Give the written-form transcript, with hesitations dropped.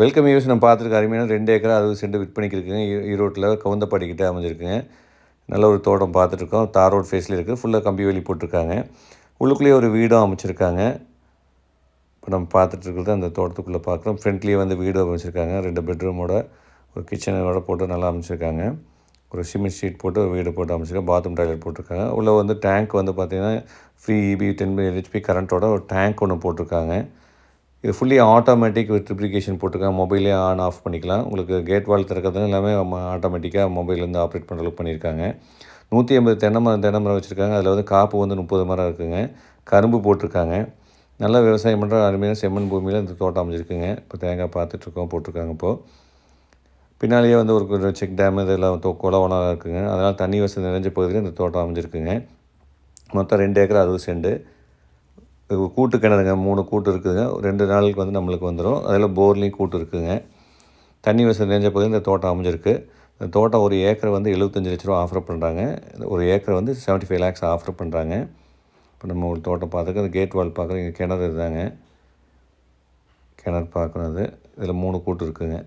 Welcome use நம்ம பார்த்துருக்க அருமையான 2 ஏக்கரா 60 சென்ட் விற்பனைக்கு இருக்குங்க. ஈரோட்டில் கவுந்தப்பாடிக்கிட்ட அமைஞ்சிருக்குங்க. நல்ல ஒரு தோட்டம் பார்த்துட்ருக்கோம். தார் ரோட் ஃபேஸில் இருக்குது. ஃபுல்லாக கம்பி வேலி போட்டிருக்காங்க. உள்ளுக்குள்ளேயே ஒரு வீடும் அமைச்சிருக்காங்க. இப்போ நம்ம பார்த்துட்ருக்கிறது அந்த தோட்டத்துக்குள்ளே பார்க்குறோம். ஃப்ரண்ட்லேயே வந்து வீடு அமைச்சிருக்காங்க. 2 பெட்ரூமோட ஒரு கிச்சனோட போட்டு நல்லா அமைச்சிருக்காங்க. ஒரு சிமெண்ட் ஷீட் போட்டு ஒரு வீடு போட்டு அமைச்சிருக்காங்க. பாத்ரூம் டாய்லெட் போட்டிருக்காங்க. உள்ளே வந்து டேங்க் வந்து பார்த்திங்கன்னா ஃப்ரீ இபி 10 HP கரண்ட்டோட ஒரு டேங்க் ஒன்று போட்டிருக்காங்க. இது ஃபுல்லி ஆட்டோமேட்டிக் வித் ட்ரிப்ளிகேஷன் போட்டிருக்காங்க. மொபைலே ஆன் ஆஃப் பண்ணிக்கலாம். உங்களுக்கு கேட் வால் திறக்கிறது எல்லாமே ஆட்டோமேட்டிக்காக மொபைல்லேருந்து ஆப்ரேட் பண்ணுற அளவுக்கு பண்ணியிருக்காங்க. 150 தென்னை மரம் வச்சுருக்காங்க. அதில் வந்து காப்பு வந்து 30 மரம் இருக்குதுங்க. கரும்பு போட்டிருக்காங்க. நல்லா விவசாயம் பண்ணுற அருமையான செம்மண் பூமியில் இந்த தோட்டம் அமைஞ்சிருக்குங்க. இப்போ தேங்காய் பார்த்துட்ருக்கோம், போட்டிருக்காங்க. இப்போது பின்னாலேயே வந்து ஒரு செக் டேம் இதெல்லாம் குளவெல்லாம் இருக்குதுங்க. அதனால் தண்ணி வசதி நிறைஞ்ச பகுதியில் இந்த தோட்டம் அமைஞ்சிருக்குங்க. மொத்தம் 2 ஏக்கர் 60 சென்ட். கூட்டு கிணறுங்க, 3 கூட்டு இருக்குதுங்க. 2 நாளுக்கு வந்து நம்மளுக்கு வந்துடும். அதில் போர்லேயும் கூட்டு இருக்குதுங்க. தண்ணி வசதி நிறைஞ்ச பகுதியில் இந்த தோட்டம் அமைஞ்சிருக்கு. இந்த தோட்டம் ஒரு ஏக்கரை வந்து 75 லட்ச ரூபா ஆஃபர் பண்ணுறாங்க. ஒரு ஏக்கரை வந்து 75 lakhs ஆஃபர் பண்ணுறாங்க. இப்போ நம்ம ஒரு தோட்டம் பார்த்துருக்கு. அந்த கேட் வால் பார்க்குறோம். இங்கே கிணறு இதுதாங்க. கிணறு பார்க்கணும். அது இதில் 3 கூட்டு இருக்குதுங்க.